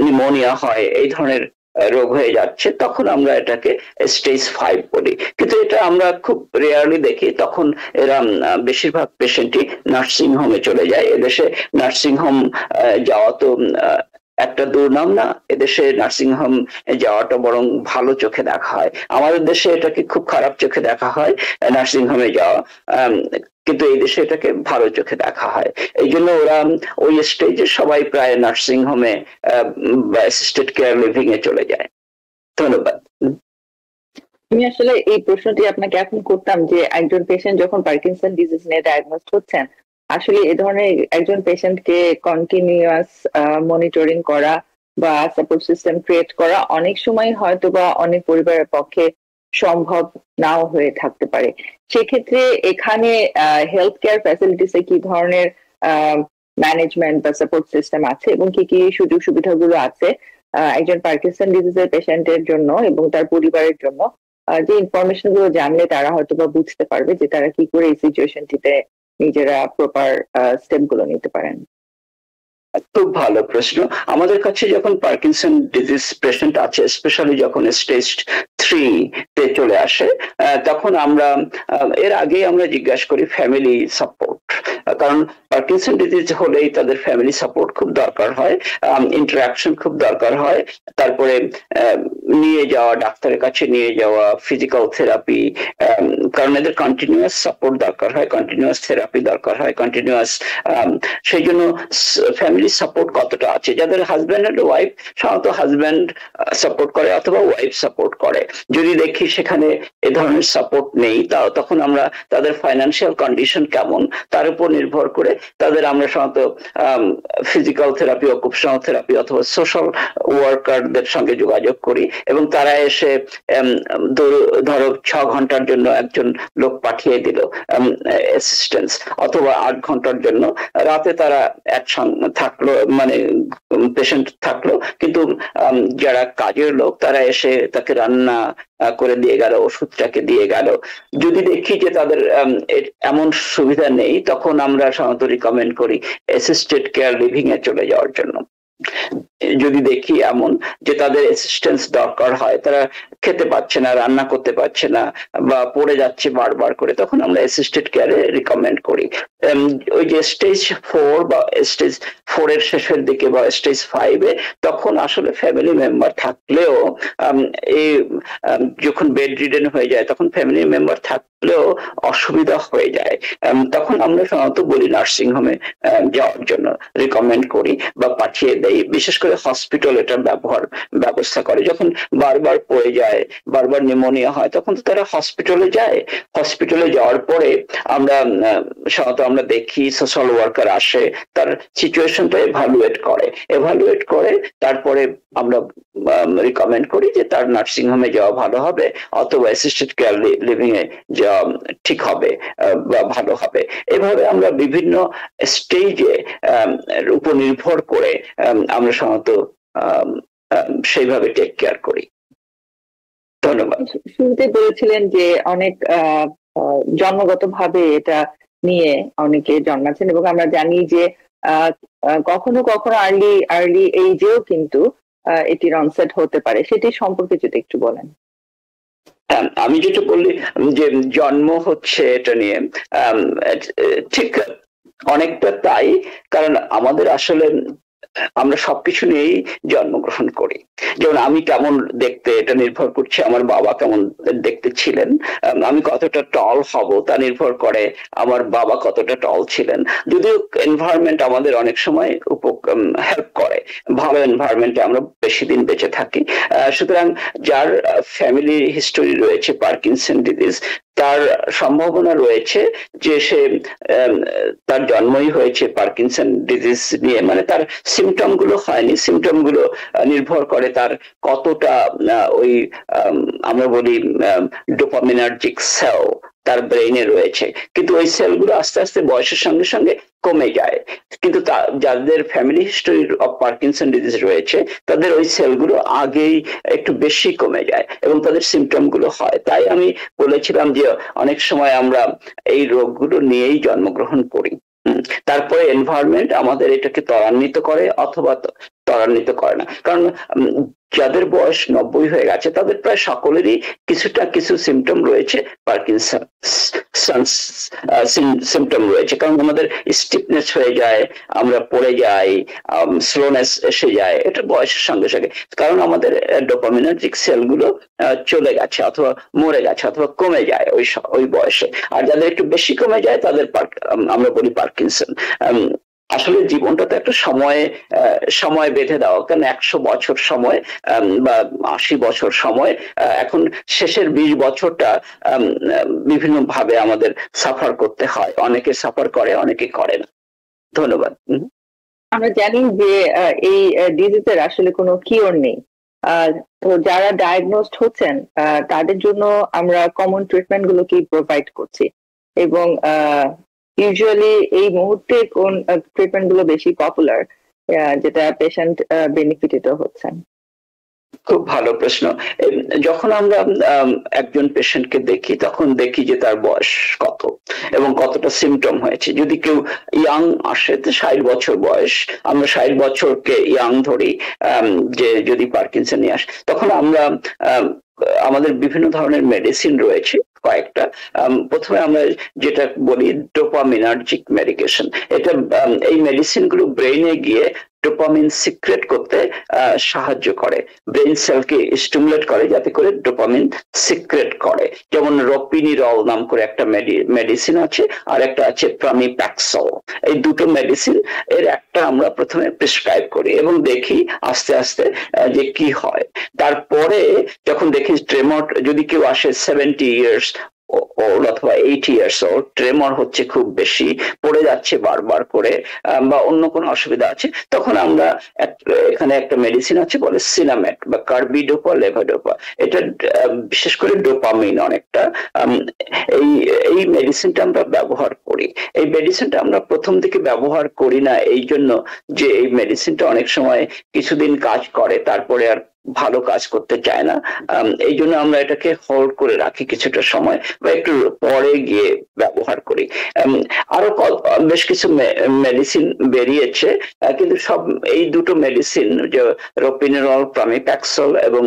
নিউমোনিয়া হয়, এই ধরনের রোগ হয়ে যাচ্ছে, তখন আমরা এটাকে স্টেজ 5 বলি। কিন্তু এটা আমরা খুব রেয়ারলি দেখি, তখন এরা বেশিরভাগ পেশেন্টই নার্সিং হোমে চলে যায়। এদেশে নার্সিং হোম যাওয়া তো একটা দুর্নাম না, এদেশে নার্সিং হোম যাওয়াটা বরং ভালো চোখে দেখা হয়। আমাদের দেশে এটাকে খুব খারাপ চোখে দেখা হয় নার্সিং হোমে যাওয়া, কিন্তু এই দেশে এটাকে ভালো চোখে দেখা হয়। এই জন্য ওরা ওই স্টেজে সবাই প্রায় নার্সিং হোমে বা অ্যাসিস্টেড কেয়ার লিভিং এ চলে যায়। ধন্যবাদ। আমি আসলে এই প্রশ্নটি আপনাকে এখন করতাম যে একজন পেশেন্ট যখন পার্কিনসন ডিজিজ নিয়ে ডায়াগনোজ হচ্ছেন, আসলে এই ধরনের একজন পেশেন্টকে কন্টিনিউয়াস মনিটরিং করা বা সাপোর্ট সিস্টেম ক্রিয়েট করা অনেক সময় হয়তো বা অনেক পরিবারের পক্ষে সম্ভব নাও হয়ে থাকতে পারে। সেক্ষেত্রে এখানে হেলথ কেয়ার ফ্যাসিলিটিসে কি ধরনের ম্যানেজমেন্ট বা সাপোর্ট সিস্টেম আছে এবং কি কি সুযোগ সুবিধাগুলো আছে একজন পার্কিনসন ডিজিজের পেশেন্টের জন্য এবং তার পরিবারের জন্য, যে ইনফরমেশন গুলো জানলে তারা হয়তো বা বুঝতে পারবে যে তারা কি করে এই সিচুয়েশনটিতে নিজেরা প্রপার স্টেপ গুলো নিতে পারেন? খুব ভালো প্রশ্ন। আমাদের কাছে যখন পার্কিনসন ডিজিজ পেশেন্ট আছে, স্পেশালি যখন স্টেজ 3 তে চলে আসে, তখন আমরা এর আগে আমরা জিজ্ঞাসা করি ফ্যামিলি সাপোর্ট, কারণ পার্কিনসন ডিজিজ হলেই তাদের ফ্যামিলি সাপোর্ট খুব দরকার হয়, ইন্টারাকশন খুব দরকার হয়। তারপরে নিয়ে যাওয়া, ডাক্তারের কাছে নিয়ে যাওয়া, ফিজিক্যাল থেরাপি, কারণ এদের কন্টিনিউয়াস সাপোর্ট দরকার হয়, কন্টিনিউয়াস থেরাপি দরকার হয়, কন্টিনিউয়াস। সেই জন্য ফ্যামিলি সাপোর্ট কতটা আছে, যাদের হাজব্যান্ড এন্ড ওয়াইফ, সাধারণত হাজব্যান্ড সাপোর্ট করে অথবা ওয়াইফ সাপোর্ট করে। যদি দেখি সেখানে এ ধরনের সাপোর্ট নেই, তখন আমরা তাদের ফাইন্যান্সিয়াল কন্ডিশন কেমন তার উপর নির্ভর করে তাদের আমরা সাধারণত ফিজিক্যাল থেরাপি, অকুপেশনাল থেরাপি অথবা সোশ্যাল ওয়ার্কারদের সঙ্গে যোগাযোগ করি, এবং তারা এসে ধরো 6 ঘন্টার জন্য একজন লোক পাঠিয়ে দিল অ্যাসিস্ট্যান্স, অথবা 8 ঘন্টার জন্য রাতে তারা একসঙ্গে থাকলো, মানে পেশেন্ট থাকলো, কিন্তু যারা কাজের লোক তারা এসে তাকে রান্না করে দিয়ে গেল, ওষুধটাকে দিয়ে গেল। যদি দেখি যে তাদের এমন সুবিধা নেই, তখন আমরা সাধারণত রিকমেন্ড করি অ্যাসিস্টেড কেয়ার লিভিং এ চলে যাওয়ার জন্য। যদি দেখি এমন যে তাদের অ্যাসিস্ট্যান্স দরকার হয়, তারা খেতে পাচ্ছে না, রান্না করতে পারছে না, বা পড়ে যাচ্ছে বারবার করে, তখন আমরা অ্যাসিস্টেড কেয়ারে রিকমেন্ড করি। ওই যে স্টেজ 4 বা স্টেজ 4 এর শেষের দিকে বা স্টেজ 5 এ, তখন আসলে ফ্যামিলি মেম্বার থাকলেও এই যখন বেড রিডেন হয়ে যায়, তখন ফ্যামিলি মেম্বার থাকলেও অসুবিধা হয়ে যায়, তখন আমরা সাধারণত বলি নার্সিং হোমে যাওয়ার জন্য রিকমেন্ড করি বা পাঠিয়ে দেই। বিশেষ করে হসপিটাল এটার ব্যবস্থা করে। যখন বারবার পড়ে যায়, বারবার নিউমোনিয়া হয়, তখন তো তারা হসপিটালে যায়। হসপিটালে যাওয়ার পরে আমরা সাধারণত আমরা দেখি সোশ্যাল ওয়ার্কার আসে, তার সিচুয়েশনটা এভালুয়েট করে তারপরে আমরা রিকমেন্ড করি যে তার নার্সিং হোমে যাওয়া ভালো হবে অথবা অ্যাসিস্টেড কেয়ার লিভিং এ যাওয়া ঠিক হবে বা ভালো হবে। এভাবে আমরা বিভিন্ন স্টেজে উপর নির্ভর করে আমরা সাধারণত সেইভাবে টেক কেয়ার করি। ধন্যবাদ। শুরুতে বলেছিলেন যে অনেক জন্মগত ভাবে এটা নিয়ে অনেকে জন্মাচ্ছেন, এবং আমরা জানি যে কখনো কখনো আর্লি এইজেও কিন্তু এটির অনসেট হতে পারে, সেটি সম্পর্কে যদি একটু বলেন। আমি যেটা বললি যে জন্ম হচ্ছে এটা নিয়ে, ঠিক অনেকটা তাই, কারণ আমাদের আসলে আমরা সবকিছু নিয়েই জন্মগ্রহণ করি। যেমন আমি কেমন দেখতে, এটা নির্ভর করছে আমার বাবা কেমন দেখতে ছিলেন। আমি কতটা টল হব তা নির্ভর করে আমার বাবা কতটা টল ছিলেন। যদিও এনভায়রনমেন্ট আমাদের অনেক সময় হেল্প করে, ভালো এনভায়রনমেন্টে আমরা বেশি দিন বেঁচে থাকি। সুতরাং যার ফ্যামিলি হিস্টোরি রয়েছে পার্কিনসন ডিজিজ, তার সম্ভাবনা রয়েছে যে সে তার জন্মই হয়েছে পার্কিনসন ডিজিজ নিয়ে, মানে তার সিমটম গুলো হয়নি, সিমটম গুলো নির্ভর করে তার কতটা ওই আমরা বলি ডোপামিনার্জিক সেল তার ব্রেইনে রয়েছে। কিন্তু ওই সেলগুলো আস্তে আস্তে বয়সের সঙ্গে সঙ্গে কমে যায়, কিন্তু যাদের family history of Parkinson disease রয়েছে তাদের ওই সেলগুলো আগেই একটু বেশি কমে যায় এবং তাদের সিমটম গুলো হয়। তাই আমি বলেছিলাম যে অনেক সময় আমরা এই রোগগুলো নিয়েই জন্মগ্রহণ করি, তারপরে এনভায়রনমেন্ট আমাদের এটাকে ত্বরান্বিত করে অথবা ত্বরান্বিত করে না। কারণ যাদের বয়স 90 হয়ে গেছে তাদের প্রায় সকলেরই কিছু সিমটম রয়েছে, পার্কিনসন সিমটম রয়েছে। কারণ আমাদের স্টিফনেস হয়ে যায়, আমরা পড়ে যাই, স্লোনেস এসে যায়, এটা বয়সের সঙ্গে সঙ্গে, কারণ আমাদের ডোপামিনার্জিক সেলগুলো চলে গেছে অথবা মরে গেছে অথবা কমে যায় ওই বয়সে। আর যাদের একটু বেশি কমে যায় তাদের আমরা বলি পার্কিনসন। আসলে জীবনটা তো একটা সময় বেঁধে দেওয়া, কারণ 100 বছর সময় বা 80 বছর সময়, এখন শেষের 20 বছরটা বিভিন্ন ভাবে আমাদের সাফার করতে হয়, অনেকে সাফার করে অনেকে করে না। ধন্যবাদ। আমরা জানি যে এই ডিজিজের আসলে কোনো কিওর নেই, তো যারা ডায়াগনোসড হচ্ছেন তাদের জন্য আমরা কমন ট্রিটমেন্ট গুলো কি প্রোভাইড করছি, এবং ইউজুয়ালি এই মুহূর্তে কোন ট্রিটমেন্ট গুলো বেশি পপুলার যেটা পেশেন্ট বেনিফিটেড হচ্ছেন? খুব ভালো প্রশ্ন। যখন আমরা একজন পেশেন্টকে দেখি তখন দেখি যে তার বয়স কত এবং কতটা সিমটম হয়েছে। যদি কেউ ইয়াং আসে, 60 বছর বয়স, আমরা 60 বছরকে ইয়াং ধরি, যে যদি পার্কিনসন নিয়ে আসে, তখন আমরা আমাদের বিভিন্ন ধরনের মেডিসিন রয়েছে কয়েকটা। প্রথমে আমরা যেটা বলি ডোপামিনার্জিক মেডিকেশন, এটা এই মেডিসিন গুলো ব্রেইনে গিয়ে ডোপামিন সিক্রেট করতে সাহায্য করে, ব্রেইন সেলকে স্টিমুলেট করে যাতে করে ডোপামিন সিক্রেট করে। যেমন রোপিনিরল নাম করে একটা মেডিসিন আছে, আর একটা আছে প্রামিপ্যাক্সল। এই দুটো মেডিসিন এর একটা আমরা প্রথমে প্রেসক্রাইব করি এবং দেখি আস্তে আস্তে যে কি হয়। তারপরে যখন দেখি ট্রেমর, যদি কেউ আসে 70 ইয়ার্স ওল্ড অথবা 80 ইয়ার্স ওল্ড, ট্রেমর হচ্ছে খুব বেশি, পড়ে যাচ্ছে বারবার করে, বা অন্য কোনো অসুবিধা আছে, তখন আমরা এখানে একটা মেডিসিন আছে বলে সিনামেট বা কার্বিডোপা লেভোডোপা। এটা বিশেষ করে ডোপামিন অনেকটা, এই মেডিসিনটা আমরা ব্যবহার করি। এই মেডিসিনটা আমরা প্রথম থেকে ব্যবহার করি না এই জন্য যে এই মেডিসিনটা অনেক সময় কিছুদিন কাজ করে তারপরে আর ভালো কাজ করতে চায় না, এই জন্য আমরা এটাকে হোল্ড করে রাখি কিছুটা সময় বা একটু পরে গিয়ে ব্যবহার করি। আরো বেশ কিছু মেডিসিন বেরিয়েছে, কিন্তু সব এই দুটো মেডিসিন, যে রোপিনিরল, প্রামিপ্যাক্সল এবং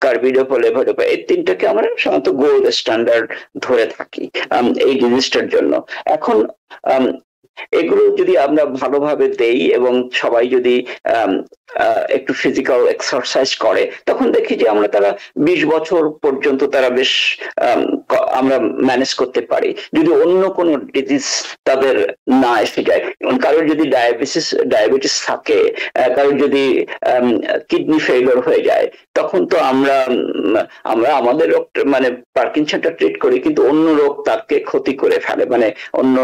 কার্বিডোপা লেভোডোপা, এই তিনটাকে আমরা সাধারণত গোল্ড স্ট্যান্ডার্ড ধরে থাকি এই জিনিসটার জন্য। এখন এগুলো যদি আমরা ভালোভাবে দেই এবং সবাই যদি একটু ফিজিক্যাল এক্সারসাইজ করে, তখন দেখি যে তারা 20 বছর পর্যন্ত তারা বেশ আমরা ম্যানেজ করতে পারি, যদি অন্য কোনো ডিজিজ তাদের না এসে যায়। যেমন কারোর যদি ডায়াবেটিস থাকে, কারোর যদি কিডনি ফেইলিওর হয়ে যায়, তখন তো আমরা আমাদের রোগ মানে পার্কিনসনটা ট্রিট করি, কিন্তু অন্য রোগ তাকে ক্ষতি করে ফেলে, মানে অন্য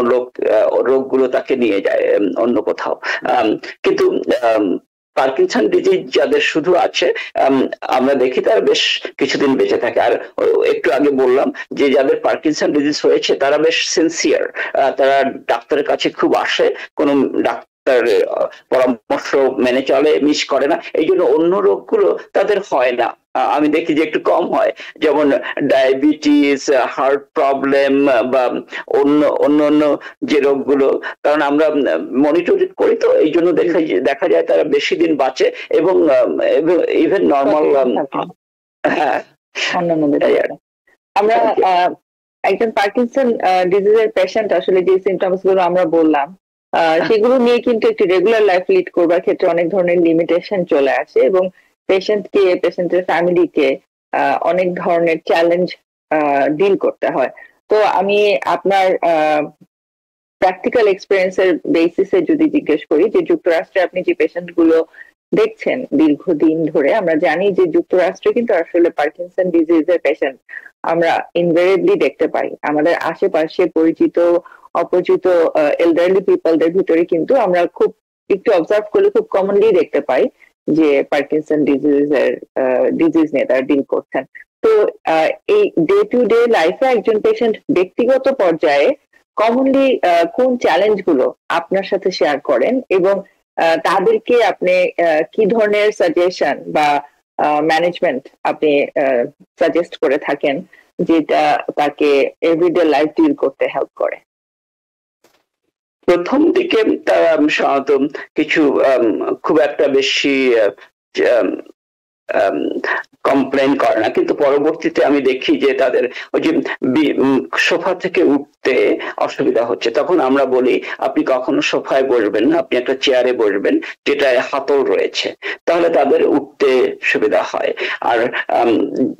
রোগগুলো তাকে নিয়ে যায় অন্য কোথাও। কিন্তু পার্কিনসন ডিজিজ যাদের শুধু আছে, আমরা দেখি তারা বেশ কিছুদিন বেঁচে থাকে। আর একটু আগে বললাম যে যাদের পার্কিনসন ডিজিজ হয়েছে তারা বেশ সিনসিয়ার, তারা ডাক্তারের কাছে খুব আসে, কোনো ডাক্তার পরামর্শ মেনে চলে, মিস করে না, এই জন্য অন্য রোগগুলো তাদের হয় না। আমি দেখি যে একটু কম হয়, যেমন ডায়াবেটিস, হার্ট প্রবলেম বা অন্য যে রোগগুলো, কারণ আমরা মনিটর করি, তো এই জন্য দেখা যায় তারা বেশি দিন বাঁচে এবং ইভেন নর্মাল। হ্যাঁ, আমরা একজন পার্কিনসন ডিজিজের পেশেন্ট আসলে যে সিমটমস গুলো আমরা বললাম সেগুলো নিয়ে কিন্তু একটি রেগুলার লাইফ লিড করবার ক্ষেত্রে অনেক ধরনের লিমিটেশন চলে আসে, এবং পেশেন্টের ফ্যামিলিকে অনেক ধরনের চ্যালেঞ্জ ডিল করতে হয়। তো আমি আপনার প্র্যাকটিক্যাল এক্সপিরিয়েন্সের বেসিসে যদি জিজ্ঞেস করি যে যুক্তরাষ্ট্রে আপনি যে পেশেন্ট গুলো দেখছেন দীর্ঘদিন ধরে, আমরা জানি যে যুক্তরাষ্ট্রে কিন্তু আসলে পার্কিনসন ডিজিজের পেশেন্ট আমরা ইনভেরিয়েবলি দেখতে পাই। আমাদের আশেপাশে পরিচিত অপরিচিত এলডারলি পিপলদের ভিতরে কিন্তু আমরা খুব একটু অবজার্ভ করলে খুব কমনলি দেখতে পাই যে পার্কিনসন ডিজিজ নিয়ে তারা ডিল করছেন। তো এই ডে টু ডে লাইফে একজন পেশেন্ট ব্যক্তিগত পর্যায়ে কমনলি কোন চ্যালেঞ্জ গুলো আপনার সাথে শেয়ার করেন, এবং তাদেরকে আপনি কি ধরনের সাজেশন বা ম্যানেজমেন্ট আপনি সাজেস্ট করে থাকেন যেটা তাকে এভরিডে লাইফ ডিল করতে হেল্প করে? প্রথম দিকে তারা সাধারণত কিছু খুব একটা বেশি কমপ্লেন করে না, কিন্তু পরবর্তীতে আমি দেখি যে তাদের ওই যে সোফা থেকে উঠতে অসুবিধা হচ্ছে, তখন আমরা বলি আপনি কখনো সোফায় বসবেন না, আপনি একটা চেয়ারে বসবেন যেটায় হাতল রয়েছে, তাহলে তাদের উঠতে সুবিধা হয়। আর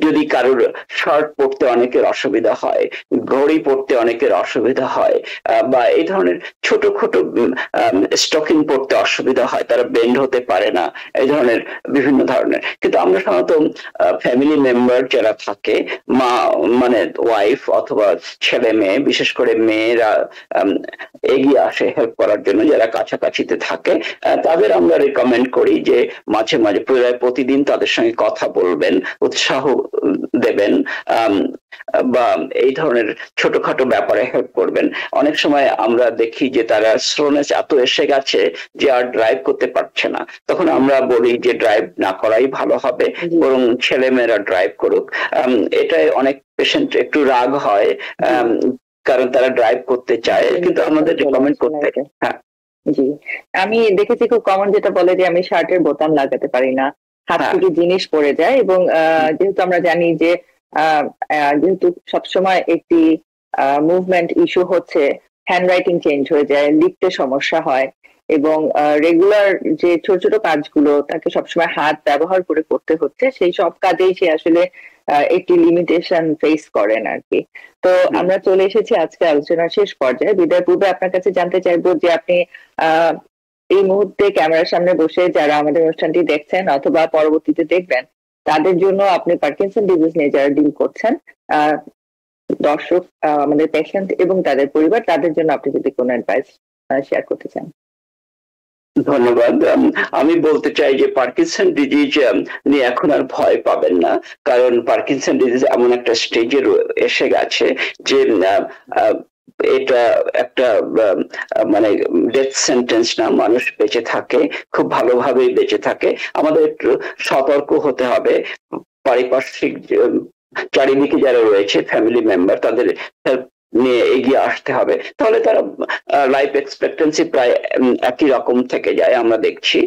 যদি কারোর শার্ট পরতে অনেকের অসুবিধা হয়, ঘড়ি পরতে অনেকের অসুবিধা হয়, বা এই ধরনের ছোট ছোট স্টকিং পরতে অসুবিধা হয়, তারা বেন্ড হতে পারে না, এই ধরনের বিভিন্ন ধরনের। কিন্তু আমরা সাধারণত ফ্যামিলি মেম্বার যারা থাকে, মা মানে ওয়াইফ অথবা ছেলে মেয়ে, বিশেষ করে মেয়েরা এগিয়ে আসে হেল্প করার জন্য, যারা কাছাকাছিতে থাকে, তাদের আমরা রেকমেন্ড করি যে মাঝে মাঝে প্রতিদিন তাদের সঙ্গে কথা বলবেন, উৎসাহ দেবেন, বা এই ধরনের ছোটখাটো ব্যাপারে হেল্প করবেন। অনেক সময় আমরা দেখি যে তারা স্লোনেস এত এসে গেছে যে আর ড্রাইভ করতে পারছে না, তখন আমরা বলি যে ড্রাইভ না করাই ভালো হবে, বরং ছেলে মেয়েরা ড্রাইভ করুক। এটাই অনেক পেশেন্ট একটু রাগ হয়, কারণ তারা ড্রাইভ করতে চায়, কিন্তু আমাদের রেকমেন্ড করতে। হ্যাঁ জি, আমি দেখেছি খুব কমন যেটা বলে যে আমি শার্টের বোতাম লাগাতে পারি না, হাত থেকে জিনিস পড়ে যায়, এবং যেহেতু আমরা জানি যে যেহেতু সবসময় একটি মুভমেন্ট ইস্যু হচ্ছে, হ্যান্ড রাইটিং চেঞ্জ হয়ে যায়, লিখতে সমস্যা হয়, এবং রেগুলার যে ছোট ছোট কাজগুলো তাকে সবসময় হাত ব্যবহার করে করতে হচ্ছে, সেই সব কাজেই সে আসলে একটি লিমিটেশন ফেস করেন আর কি। তো আমরা চলে এসেছি আজকে আলোচনার শেষ পর্যায়ে। বিদায় পূর্বে আপনার কাছে জানতে চাইবো যে আপনি এই মুহূর্তে ক্যামেরার সামনে বসে যারা আমাদের অনুষ্ঠানটি দেখছেন অথবা পরবর্তীতে দেখবেন, তাদের জন্য আপনি পার্কিনসন ডিজিজ নিয়ে যারা ডিল করছেন, দর্শক, আমাদের পেশেন্ট এবং তাদের পরিবার, তাদের জন্য আপনি যদি কোনো অ্যাডভাইস শেয়ার করতে চান। ধন্যবাদ। আমি বলতে চাই যে পার্কিনসন ডিজিজ নিয়ে এখন আর ভয় পাবেন না, কারণ পার্কিনসন ডিজিজ এমন একটা স্টেজে এসে গেছে যে এটা একটা মানে ডেথ সেন্টেন্স না, মানুষ বেঁচে থাকে, খুব ভালোভাবেই বেঁচে থাকে। আমাদের একটু সতর্ক হতে হবে, পারিপার্শ্বিক চারিদিকে যারা রয়েছে ফ্যামিলি মেম্বার, তাদের হেল্প নিয়ে এগিয়ে আসতে হবে, তাহলে তারা লাইফ এক্সপেক্টেন্সি প্রায় একই রকম থেকে যায়। আমরা দেখছি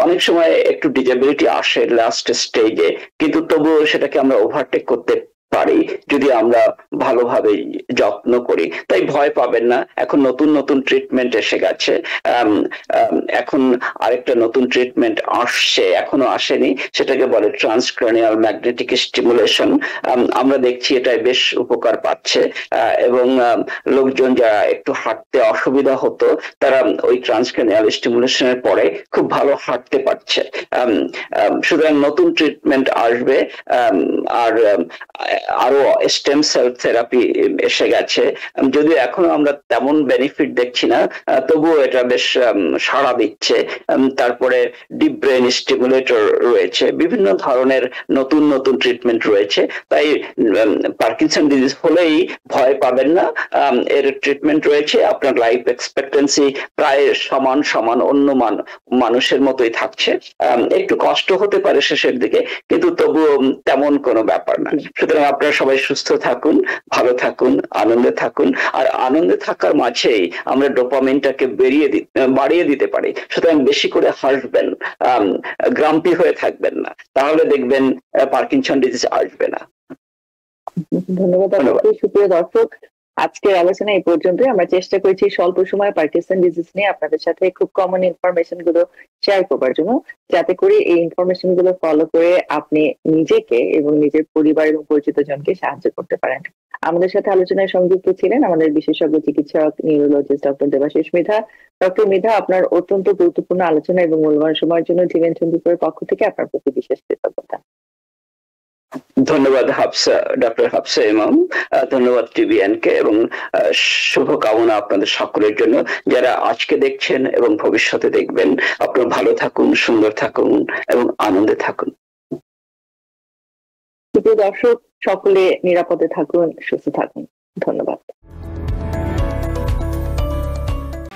অনেক সময় একটু ডিসেবিলিটি আসে লাস্ট স্টেজে, কিন্তু তবুও সেটাকে আমরা ওভারটেক করতে পারি যদি আমরা ভালোভাবে যত্ন করি। তাই ভয় পাবেন না, এখন নতুন নতুন ট্রিটমেন্ট এসে গেছে। এখন আরেকটা নতুন ট্রিটমেন্ট আসছে, এখনো আসেনি, সেটাকে বলে ট্রান্সক্রানিয়াল ম্যাগনেটিক স্টিমুলেশন। আমরা দেখছি এটাই বেশ উপকার পাচ্ছে, এবং লোকজন যারা একটু হাঁটতে অসুবিধা হতো তারা ওই ট্রান্সক্রানিয়াল স্টিমুলেশনের পরে খুব ভালো হাঁটতে পারছে। সুতরাং নতুন ট্রিটমেন্ট আসবে, আর আরো স্টেম সেল থেরাপি এসে গেছে, যদিও এখনো আমরা তেমন বেনিফিট দেখছি না, তবুও এটা বেশ সাড়া দিচ্ছে। তারপরে ডিপ ব্রেন স্টিমুলেটর রয়েছে, বিভিন্ন ধরনের নতুন নতুন ট্রিটমেন্ট রয়েছে। তাই পার্কিনসন ডিজিজ হলেই ভয় পাবেন না, এর ট্রিটমেন্ট রয়েছে, আপনার লাইফ এক্সপেক্টেন্সি প্রায় সমান সমান অন্য মানুষের মতোই থাকছে। একটু কষ্ট হতে পারে শেষের দিকে, কিন্তু তবুও তেমন কোনো ব্যাপার না। সুতরাং আপনারা সবাই সুস্থ থাকুন, ভালো থাকুন, আনন্দে থাকুন, আর আনন্দে থাকার মাঝেই আমরা ডোপামিনটাকে বাড়িয়ে দিতে পারি। সুতরাং বেশি করে হাসবেন, গ্রাম্পি হয়ে থাকবেন না, তাহলে দেখবেন পার্কিনসন ডিজিজ আসবে না। ধন্যবাদ। সুপ্রিয় দর্শক, আজকের আলোচনা এই পর্যন্তই। আমরা চেষ্টা করেছি স্বল্প সময় পার্কিনসন ডিজিজ নিয়ে আপনাদের সাথে খুব কমন ইনফরমেশন গুলো শেয়ার করবার জন্য, যাতে করে এই ইনফরমেশন গুলো ফলো করে আপনি নিজেকে এবং নিজের পরিবার এবং পরিচিত জনকে সাহায্য করতে পারেন। আমাদের সাথে আলোচনায় সংযুক্ত ছিলেন আমাদের বিশেষজ্ঞ চিকিৎসক neurologist doctor Debashis Mridha. Doctor Mridha, আপনার অত্যন্ত গুরুত্বপূর্ণ আলোচনা এবং মূল্যবান সময়ের জন্য TVN24 এর পক্ষ থেকে আপনার প্রতি বিশেষ কৃতজ্ঞতা। ধন্যবাদ ডক্টর হাফসা ইমাম, ধন্যবাদ TVN কে, এবং শুভকামনা আপনাদের সকলের জন্য যারা আজকে দেখছেন এবং ভবিষ্যতে দেখবেন। আপনারা ভালো থাকুন, সুন্দর থাকুন এবং আনন্দে থাকুন। প্রিয় দর্শক, সকলে নিরাপদে থাকুন, সুস্থ থাকুন। ধন্যবাদ।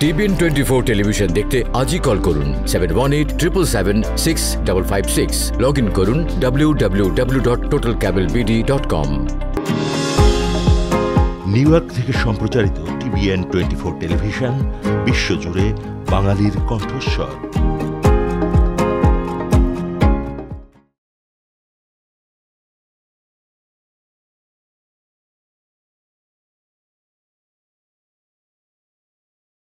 TVN24 টেলিভিশন দেখতে আজই কল করুন 7187776556। লগ ইন করুন www.totalcablebd.com। নিউ ইয়র্ক থেকে সম্প্রচারিত TVN24 টেলিভিশন বিশ্বজুড়ে বাঙালির কণ্ঠস্বর।